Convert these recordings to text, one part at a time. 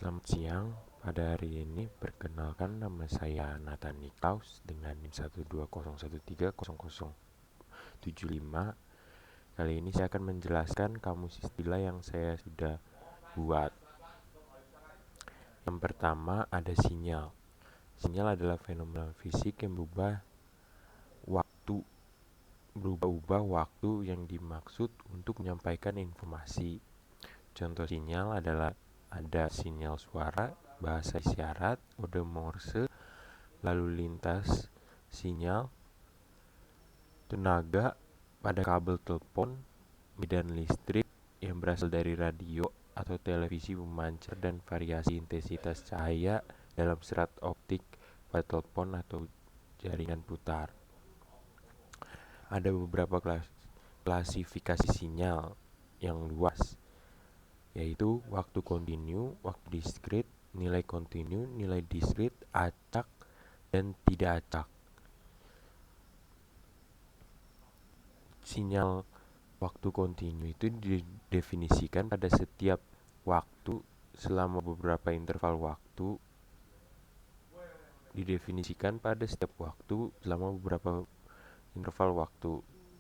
Selamat siang, pada hari ini perkenalkan nama saya Nathan Niklaus dengan NIM 120130075. Kali ini saya akan menjelaskan kamus istilah yang saya sudah buat. Yang pertama ada sinyal. Sinyal adalah fenomena fisik yang berubah-ubah waktu yang dimaksud untuk menyampaikan informasi. Contoh sinyal adalah ada sinyal suara, bahasa isyarat, kode Morse, lalu lintas sinyal, tenaga pada kabel telepon, medan listrik yang berasal dari radio atau televisi pemancar, dan variasi intensitas cahaya dalam serat optik pada telepon atau jaringan putar. Ada beberapa klasifikasi sinyal yang luas, yaitu waktu kontinu, waktu diskrit, nilai kontinu, nilai diskrit, acak, dan tidak acak. Sinyal waktu kontinu itu didefinisikan pada setiap waktu selama beberapa interval waktu.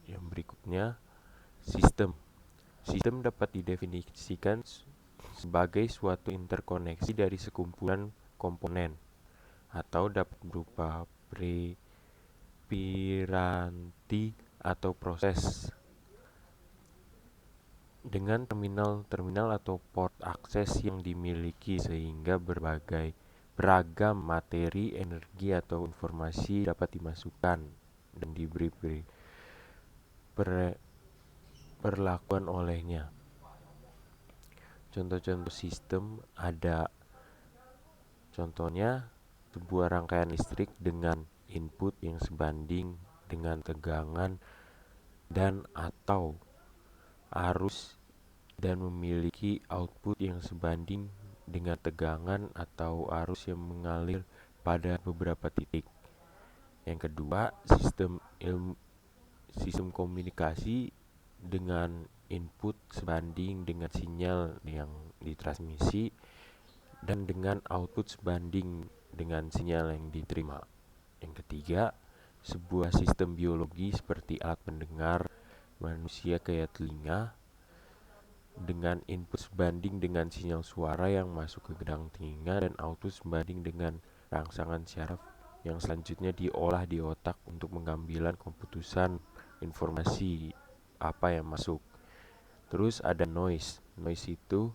Yang berikutnya, sistem. Sistem dapat didefinisikan sebagai suatu interkoneksi dari sekumpulan komponen, atau dapat berupa piranti atau proses dengan terminal atau port akses yang dimiliki, sehingga beragam materi, energi, atau informasi dapat dimasukkan dan diberi perlakuan olehnya. Contoh-contoh sistem ada, contohnya sebuah rangkaian listrik dengan input yang sebanding dengan tegangan dan atau arus, dan memiliki output yang sebanding dengan tegangan atau arus yang mengalir pada beberapa titik. Yang kedua, sistem komunikasi dengan input sebanding dengan sinyal yang ditransmisi dan dengan output sebanding dengan sinyal yang diterima. Yang ketiga, sebuah sistem biologi seperti alat pendengar manusia kayak telinga dengan input sebanding dengan sinyal suara yang masuk ke gedang telinga dan output sebanding dengan rangsangan syaraf yang selanjutnya diolah di otak untuk mengambil keputusan informasi apa yang masuk. Terus ada noise. Noise itu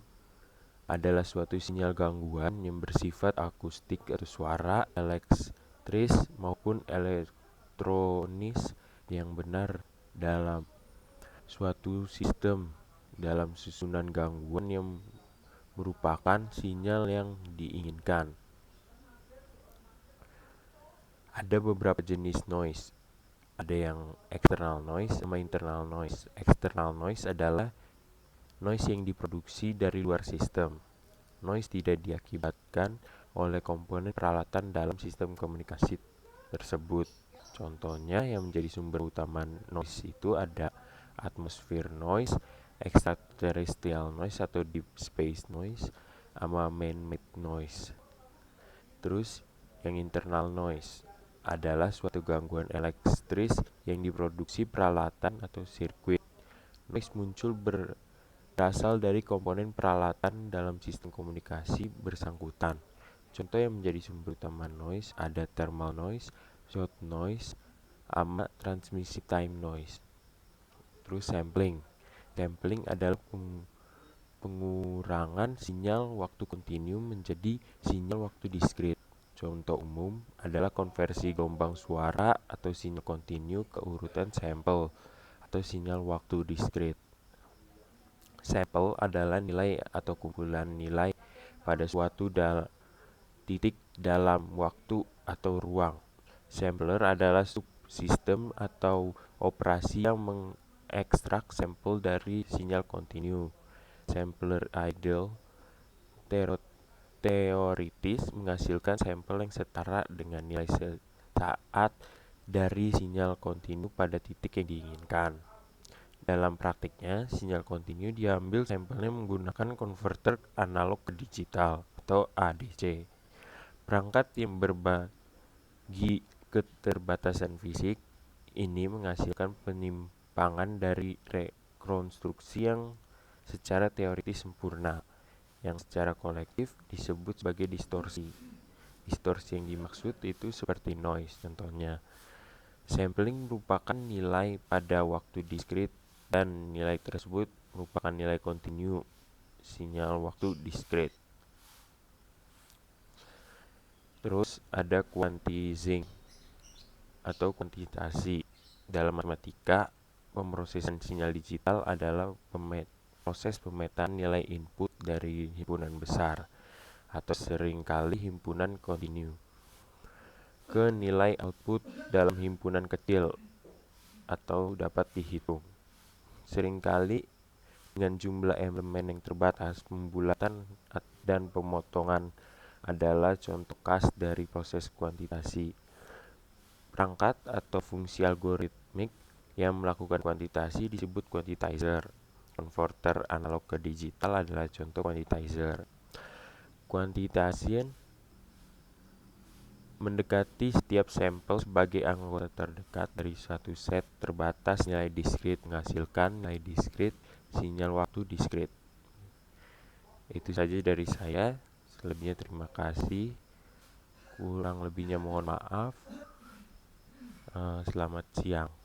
adalah suatu sinyal gangguan yang bersifat akustik atau suara, elektris maupun elektronis yang benar dalam suatu sistem dalam susunan gangguan yang merupakan sinyal yang diinginkan. Ada beberapa jenis noise. Ada yang external noise sama internal noise. External noise adalah noise yang diproduksi dari luar sistem. Noise tidak diakibatkan oleh komponen peralatan dalam sistem komunikasi tersebut. Contohnya yang menjadi sumber utama noise itu ada atmosphere noise, extraterrestrial noise atau deep space noise, sama man-made noise. Terus yang internal noise adalah suatu gangguan elektris yang diproduksi peralatan atau sirkuit. Noise muncul berasal dari komponen peralatan dalam sistem komunikasi bersangkutan. Contoh yang menjadi sumber utama noise ada thermal noise, shot noise, sama transmission time noise. Terus sampling. Sampling adalah pengurangan sinyal waktu kontinu menjadi sinyal waktu diskrit. Contoh umum adalah konversi gelombang suara atau sinyal kontinu ke urutan sampel atau sinyal waktu diskrit. Sampel adalah nilai atau kumpulan nilai pada suatu titik dalam waktu atau ruang. Sampler adalah subsistem atau operasi yang mengekstrak sampel dari sinyal kontinu. Sampler idle teoritis menghasilkan sampel yang setara dengan nilai saat dari sinyal kontinu pada titik yang diinginkan. Dalam praktiknya, sinyal kontinu diambil sampelnya menggunakan konverter analog ke digital. atau ADC. Perangkat yang berbagi keterbatasan fisik ini menghasilkan penyimpangan dari rekonstruksi yang secara teoritis sempurna, yang secara kolektif disebut sebagai distorsi. Distorsi yang dimaksud itu seperti noise, contohnya. Sampling merupakan nilai pada waktu diskrit dan nilai tersebut merupakan nilai kontinu sinyal waktu diskrit. Terus ada quantizing atau kuantitasi. Dalam matematika, pemrosesan sinyal digital adalah proses pemetaan nilai input dari himpunan besar atau seringkali himpunan kontinu ke nilai output dalam himpunan kecil atau dapat dihitung. Seringkali dengan jumlah elemen yang terbatas, pembulatan dan pemotongan adalah contoh khas dari proses kuantitasi. Perangkat atau fungsi algoritmik yang melakukan kuantitasi disebut quantizer. Converter analog ke digital adalah contoh quantizer. Quantization mendekati setiap sampel sebagai anggota terdekat dari suatu set terbatas nilai diskrit menghasilkan nilai diskrit sinyal waktu diskrit. Itu saja dari saya. Selebihnya terima kasih. Kurang lebihnya mohon maaf. Selamat siang.